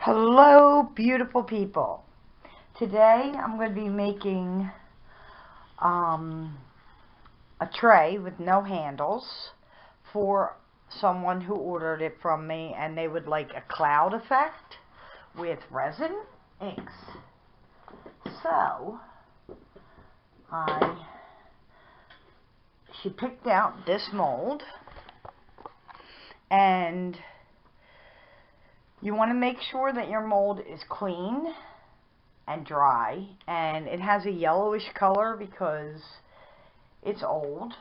Hello, beautiful people. Today I'm going to be making a tray with no handles for someone who ordered it from me, and they would like a cloud effect with resin inks. So she picked out this mold, and you want to make sure that your mold is clean and dry, and it has a yellowish color because it's old.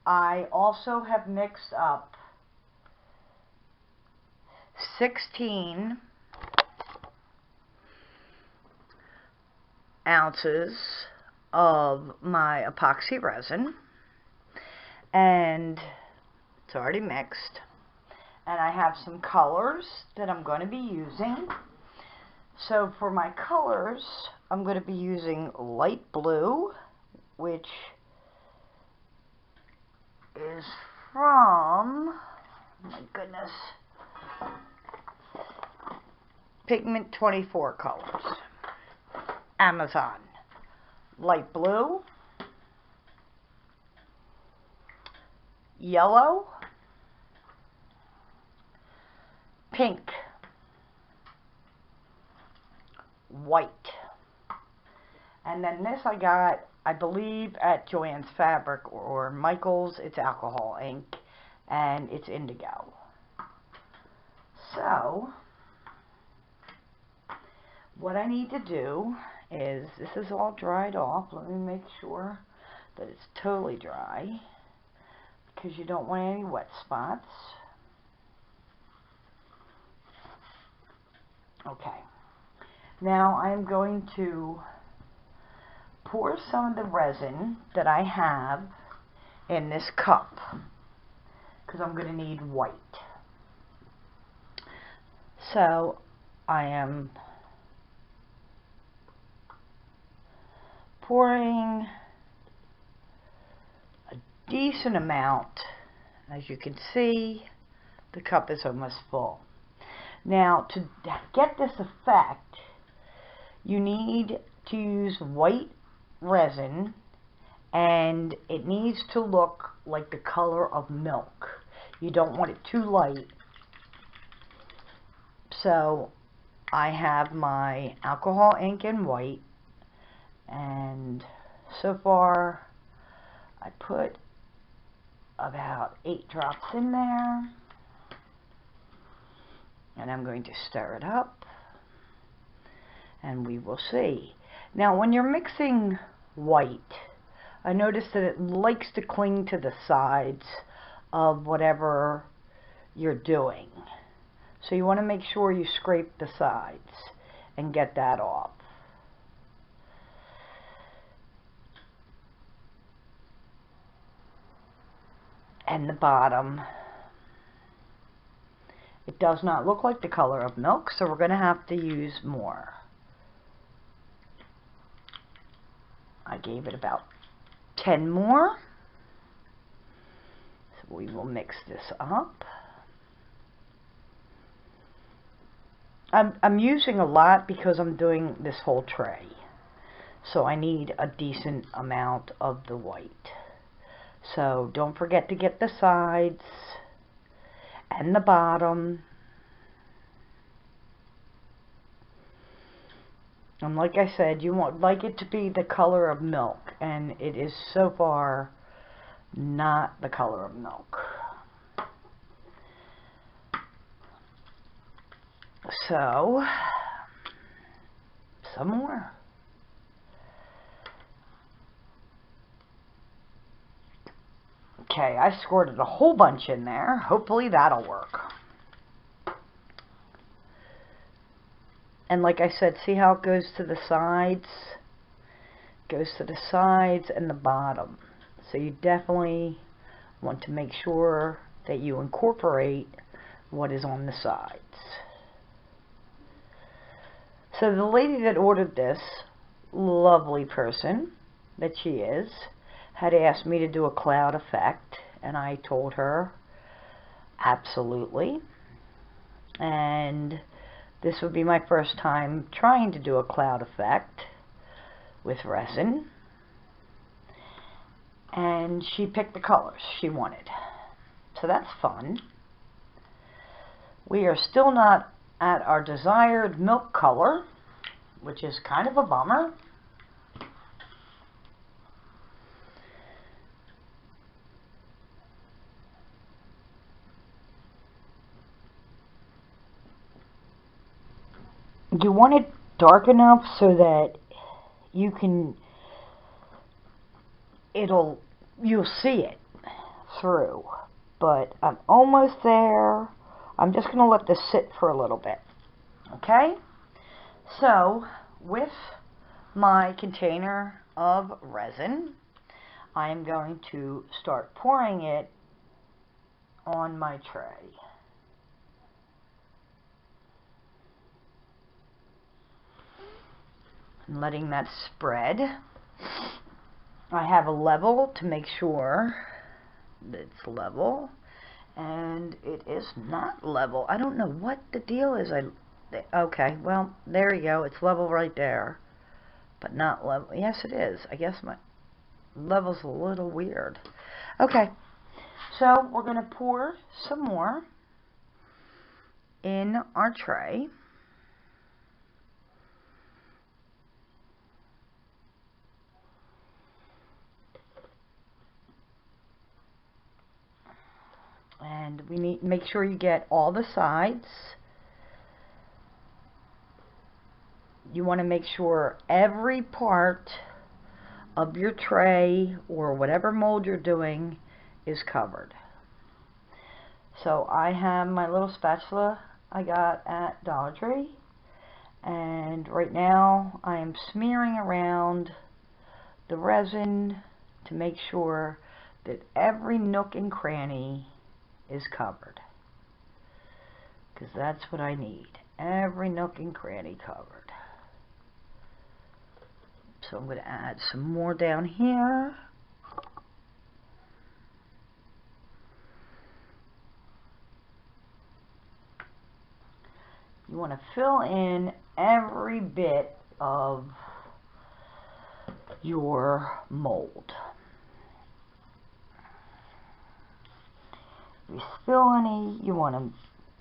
I also have mixed up 16 ounces of my epoxy resin, and it's already mixed. And I have some colors that I'm going to be using. So for my colors, I'm going to be using light blue, which is from, my goodness, Pigment 24 Colors, Amazon. Light blue, yellow, pink, white, and then this I got, I believe, at Joann's Fabric or Michael's. It's alcohol ink, and it's indigo. So what I need to do is, this is all dried off. Let me make sure that it's totally dry, because you don't want any wet spots. Okay. Now I'm going to pour some of the resin that I have in this cup, because I'm going to need white. So I am pouring a decent amount. As you can see, the cup is almost full. Now, to get this effect, you need to use white resin, and it needs to look like the color of milk. You don't want it too light. So I have my alcohol ink in white, and so far I put about 8 drops in there, and I'm going to stir it up, and we will see. Now, when you're mixing white, I noticed that it likes to cling to the sides of whatever you're doing. So you want to make sure you scrape the sides and get that off. And the bottom, it does not look like the color of milk, so we're going to have to use more. I gave it about 10 more. So we will mix this up. I'm using a lot because I'm doing this whole tray. So I need a decent amount of the white. So don't forget to get the sides and the bottom. And like I said, you want like it to be the color of milk, and it is so far not the color of milk. So some more. Okay, I squirted a whole bunch in there. Hopefully that'll work. And like I said, see how it goes to the sides? It goes to the sides and the bottom. So you definitely want to make sure that you incorporate what is on the sides. So the lady that ordered this, lovely person that she is, had asked me to do a cloud effect, and I told her absolutely. And This would be my first time trying to do a cloud effect with resin. And she picked the colors she wanted. So that's fun. We are still not at our desired milk color, which is kind of a bummer. You want it dark enough so that you can, you'll see it through. But I'm almost there. I'm just going to let this sit for a little bit. Okay? So, with my container of resin, I am going to start pouring it on my tray. And letting that spread. I have a level to make sure that it's level, and it is not level. I don't know what the deal is. Okay, well, there you go. It's level right there, but not level. Yes, it is. I guess my level's a little weird. Okay, so we're going to pour some more in our tray. And we need to make sure you get all the sides. You want to make sure every part of your tray or whatever mold you're doing is covered. So I have my little spatula I got at Dollar Tree, and right now I am smearing around the resin to make sure that every nook and cranny is covered, because that's what I need, every nook and cranny covered. So I'm going to add some more down here. You want to fill in every bit of your mold. If you spill any, you want to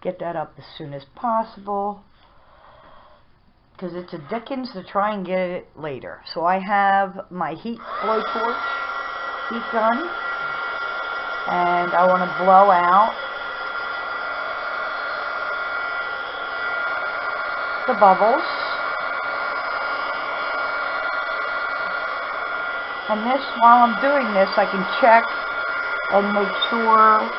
get that up as soon as possible, because it's a dickens to try and get it later. So I have my heat blowtorch, heat gun, and I want to blow out the bubbles. And this, while I'm doing this, I can check and make sure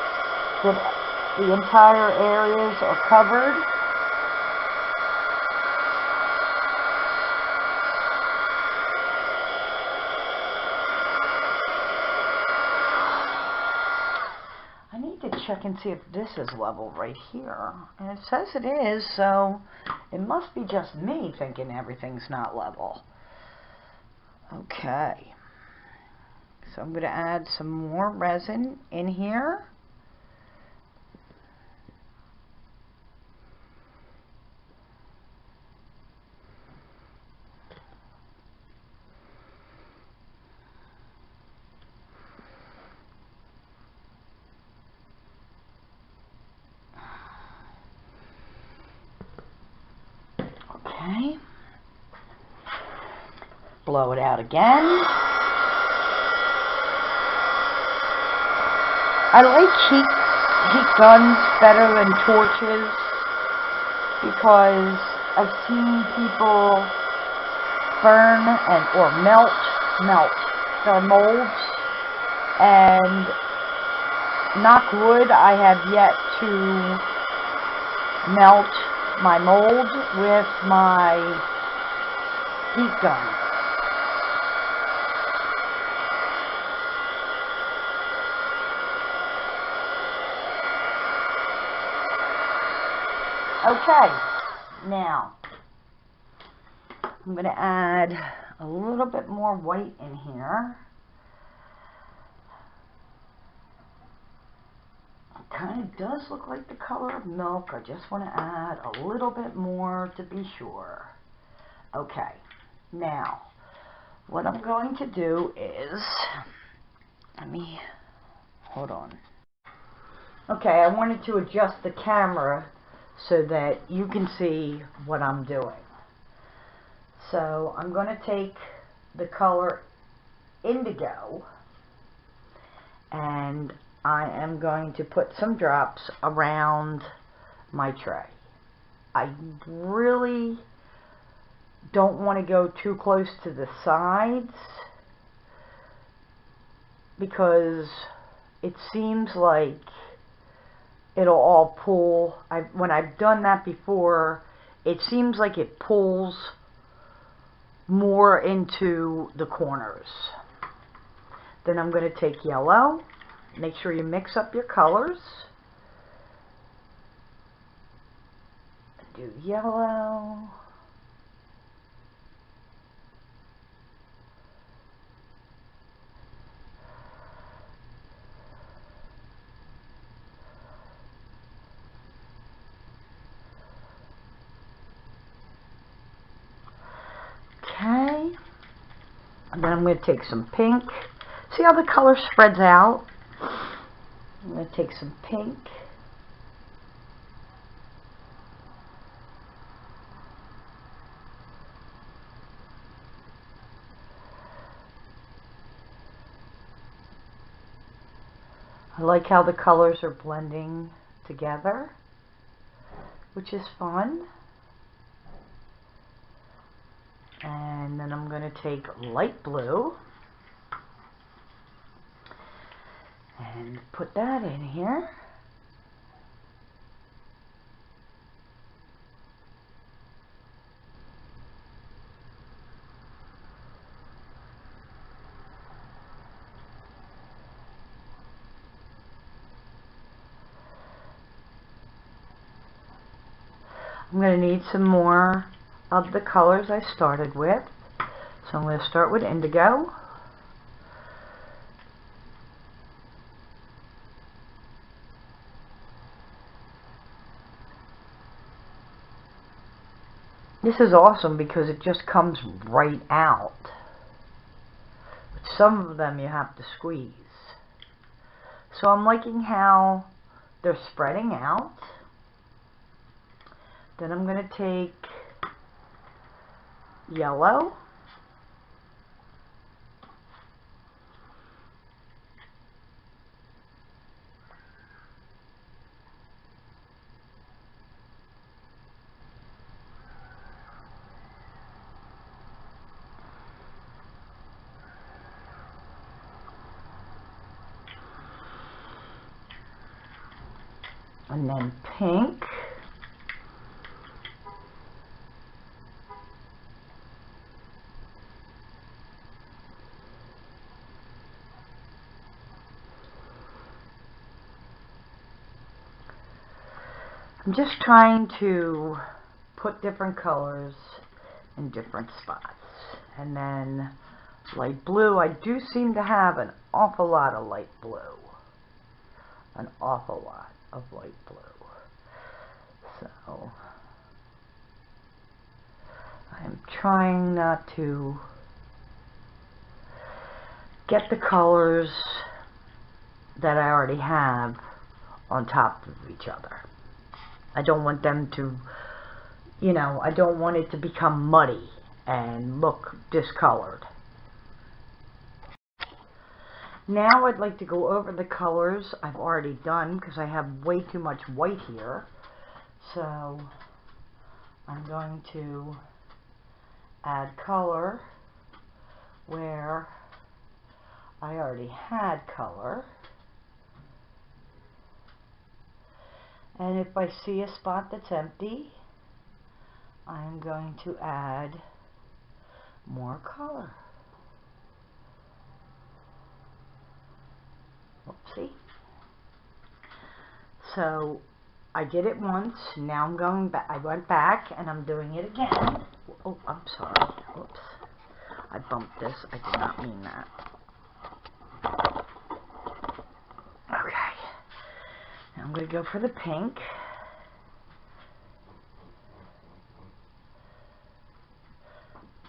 that the entire areas are covered. I need to check and see if this is level right here. And it says it is, so it must be just me thinking everything's not level. Okay. So I'm going to add some more resin in here. Okay. Blow it out again. I like heat guns better than torches, because I've seen people burn or melt their molds, and knock wood, I have yet to melt my mold with my heat gun. Okay, now I'm going to add a little bit more white in here. kind of does look like the color of milk. I just want to add a little bit more to be sure. Okay, now what I'm going to do is, hold on. Okay, I wanted to adjust the camera so that you can see what I'm doing. So I'm going to take the color indigo and I am going to put some drops around my tray. I really don't want to go too close to the sides because it seems like it'll all pull. When I've done that before, it seems like it pulls more into the corners. Then I'm going to take yellow. Make sure you mix up your colors. Do yellow. Okay. And then I'm going to take some pink. See how the color spreads out? I'm going to take some pink. I like how the colors are blending together, which is fun. And then I'm going to take light blue and put that in here. I'm going to need some more of the colors I started with. So I'm going to start with indigo. This is awesome because it just comes right out. But some of them you have to squeeze. So I'm liking how they're spreading out. Then I'm going to take yellow. And then pink. I'm just trying to put different colors in different spots. And then light blue, I do seem to have an awful lot of light blue. An awful lot of light blue. So I'm trying not to get the colors that I already have on top of each other. I don't want them to, you know, I don't want it to become muddy and look discolored. Now I'd like to go over the colors I've already done because I have way too much white here. So I'm going to add color where I already had color. And if I see a spot that's empty, I'm going to add more color. Oopsie. So I did it once, now I'm going back. I went back and I'm doing it again. Oh, I'm sorry. Oops. I bumped this. I did not mean that. Okay. Now I'm going to go for the pink.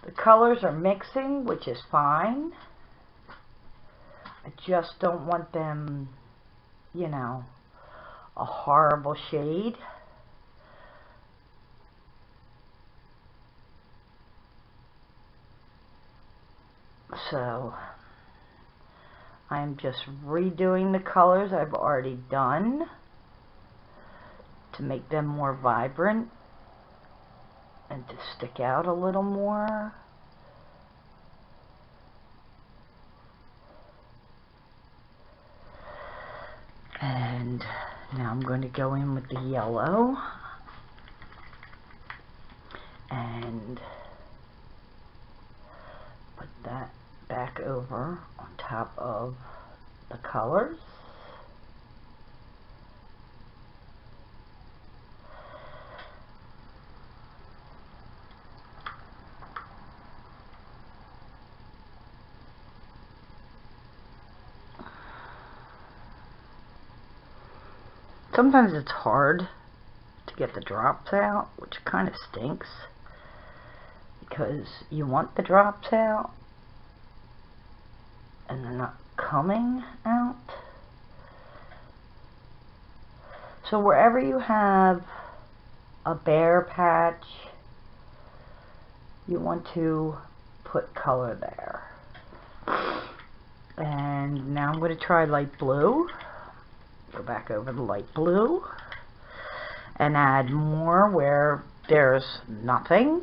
The colors are mixing, which is fine. I just don't want them, you know, a horrible shade. So I'm just redoing the colors I've already done to make them more vibrant and to stick out a little more. And now I'm going to go in with the yellow and put that back over on top of the colors. Sometimes it's hard to get the drops out, which kind of stinks, because you want the drops out and they're not coming out. So wherever you have a bare patch, you want to put color there. And now I'm going to try light blue. Go back over the light blue and add more where there's nothing.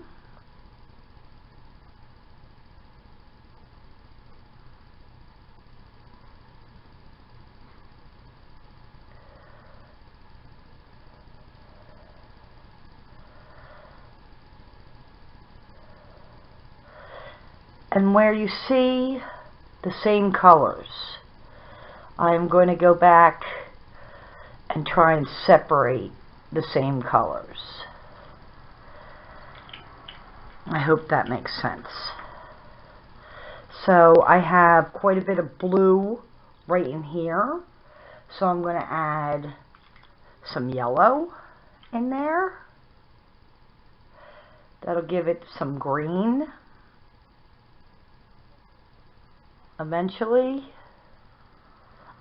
And where you see the same colors, I'm going to go back and try and separate the same colors. I hope that makes sense. So I have quite a bit of blue right in here, so I'm going to add some yellow in there. That'll give it some green eventually,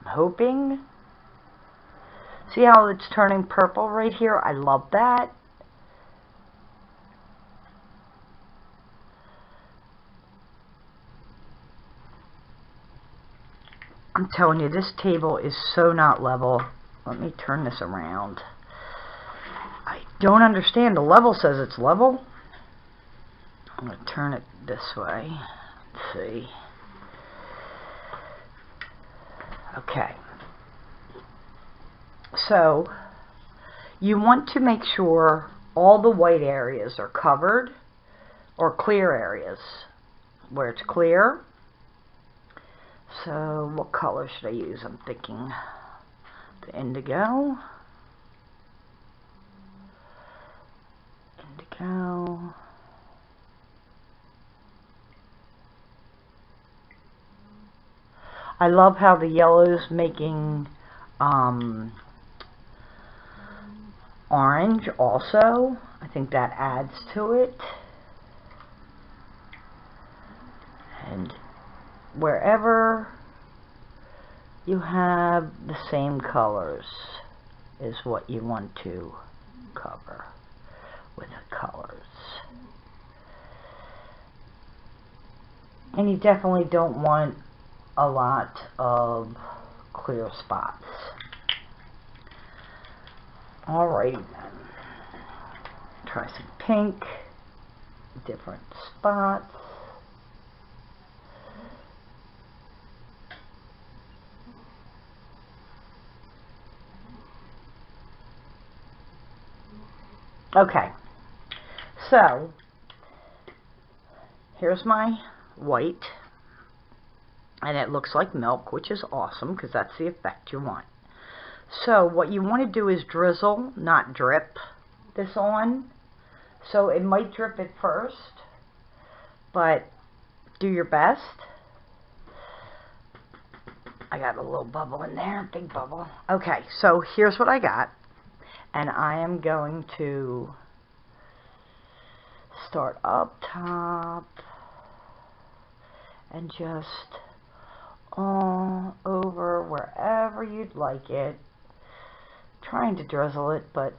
I'm hoping. See how it's turning purple right here? I love that. I'm telling you, this table is so not level. Let me turn this around. I don't understand. The level says it's level. I'm going to turn it this way. Let's see. Okay. So you want to make sure all the white areas are covered, or clear areas where it's clear. So what color should I use? I'm thinking the indigo. Indigo. I love how the yellow is making orange also. I think that adds to it. And wherever you have the same colors is what you want to cover with the colors. And you definitely don't want a lot of clear spots. Alrighty then. Try some pink, different spots. Okay, so here's my white, and it looks like milk, which is awesome because that's the effect you want. So what you want to do is drizzle, not drip this on. So it might drip at first, but do your best. I got a little bubble in there, big bubble. Okay, so here's what I got. And I am going to start up top and just all over wherever you'd like it. Trying to drizzle it, but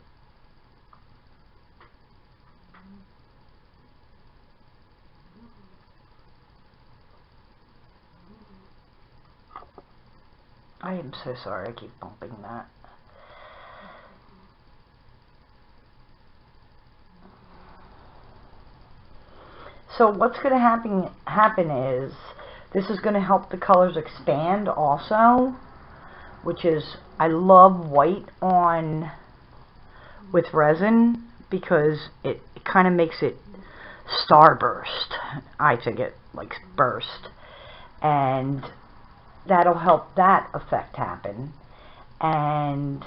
I am so sorry I keep bumping that. So what's going to happen is this is going to help the colors expand also, which is, I love white on with resin because it kind of makes it starburst. I think it like burst, and that'll help that effect happen. And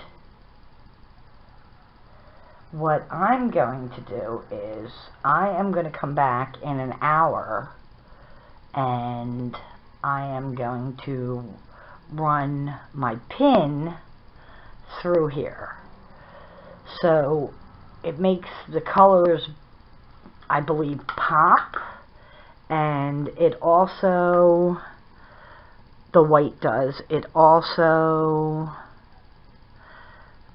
what I'm going to do is I am going to come back in an hour and I am going to run my pin through here. So it makes the colors, I believe, pop, and it also, the white does, it also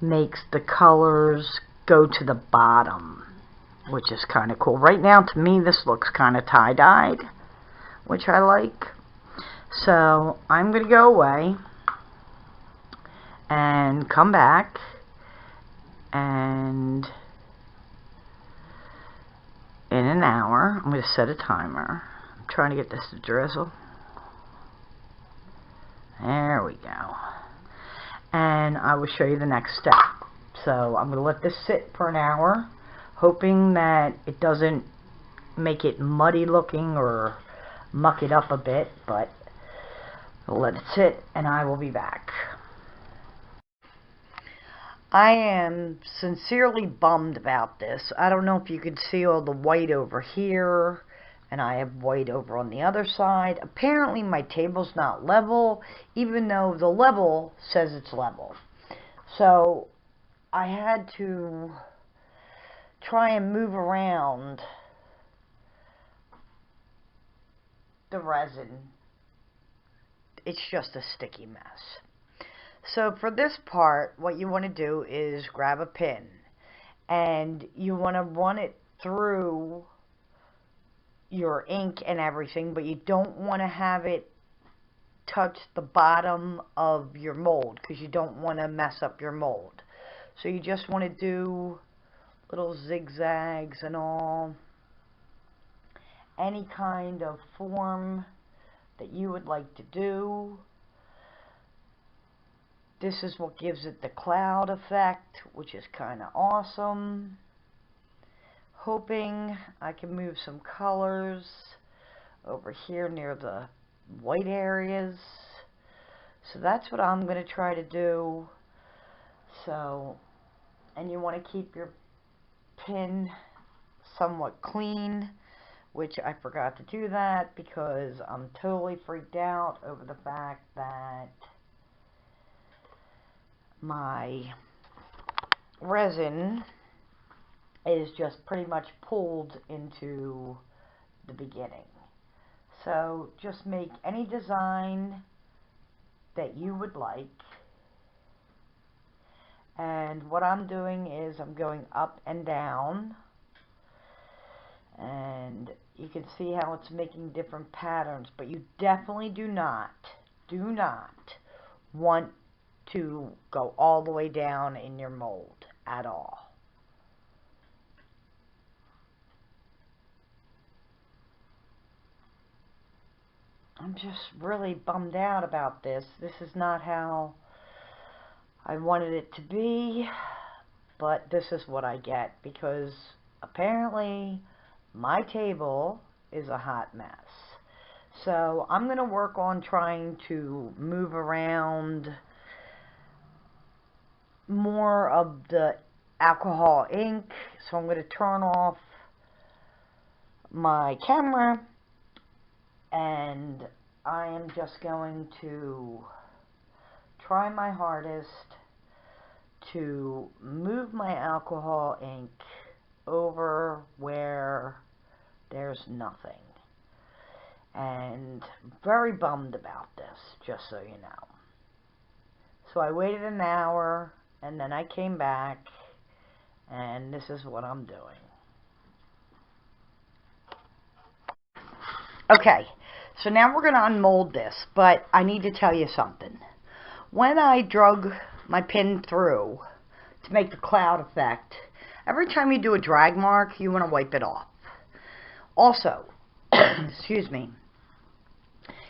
makes the colors go to the bottom, which is kind of cool. Right now, to me, this looks kind of tie-dyed, which I like. So I'm going to go away and come back, and in an hour, I'm going to set a timer. I'm trying to get this to drizzle. There we go. And I will show you the next step. So I'm going to let this sit for an hour, hoping that it doesn't make it muddy looking or muck it up a bit, but I'll let it sit and I will be back. I am sincerely bummed about this. I don't know if you can see all the white over here, and I have white over on the other side. Apparently my table's not level, even though the level says it's level. So I had to try and move around the resin. It's just a sticky mess. So for this part, what you want to do is grab a pin, and you want to run it through your ink and everything, but you don't want to have it touch the bottom of your mold because you don't want to mess up your mold. So you just want to do little zigzags and all, any kind of form that you would like to do. This is what gives it the cloud effect, which is kind of awesome. Hoping I can move some colors over here near the white areas. So that's what I'm going to try to do. So, and you want to keep your pin somewhat clean, which I forgot to do that because I'm totally freaked out over the fact that my resin is just pretty much pulled into the beginning. So just make any design that you would like. And what I'm doing is I'm going up and down, and you can see how it's making different patterns, but you definitely do not want to go all the way down in your mold at all. I'm just really bummed out about this. This is not how I wanted it to be, but this is what I get because apparently my table is a hot mess. So I'm going to work on trying to move around more of the alcohol ink. So I'm going to turn off my camera, and I am just going to trying my hardest to move my alcohol ink over where there's nothing. And very bummed about this, just so you know. So I waited an hour, and then I came back, and this is what I'm doing. Okay, so now we're going to unmold this, but I need to tell you something. When I drug my pin through to make the cloud effect, every time you do a drag mark, you want to wipe it off. Also, excuse me,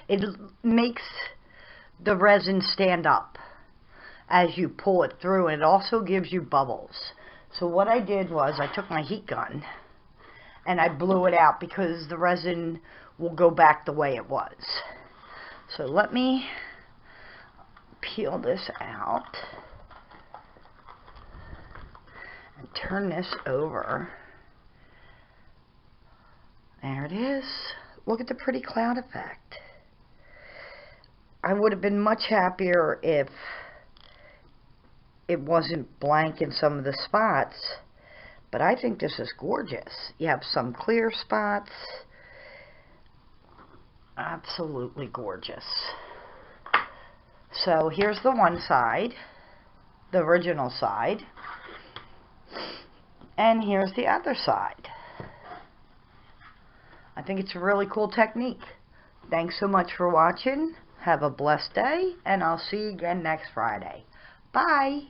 it makes the resin stand up as you pull it through, and it also gives you bubbles. So what I did was I took my heat gun and I blew it out because the resin will go back the way it was. So let me peel this out and turn this over. There it is. Look at the pretty cloud effect. I would have been much happier if it wasn't blank in some of the spots, but I think this is gorgeous. You have some clear spots. Absolutely gorgeous. So here's the one side, the original side, and here's the other side. I think it's a really cool technique. Thanks so much for watching. Have a blessed day, and I'll see you again next Friday. Bye.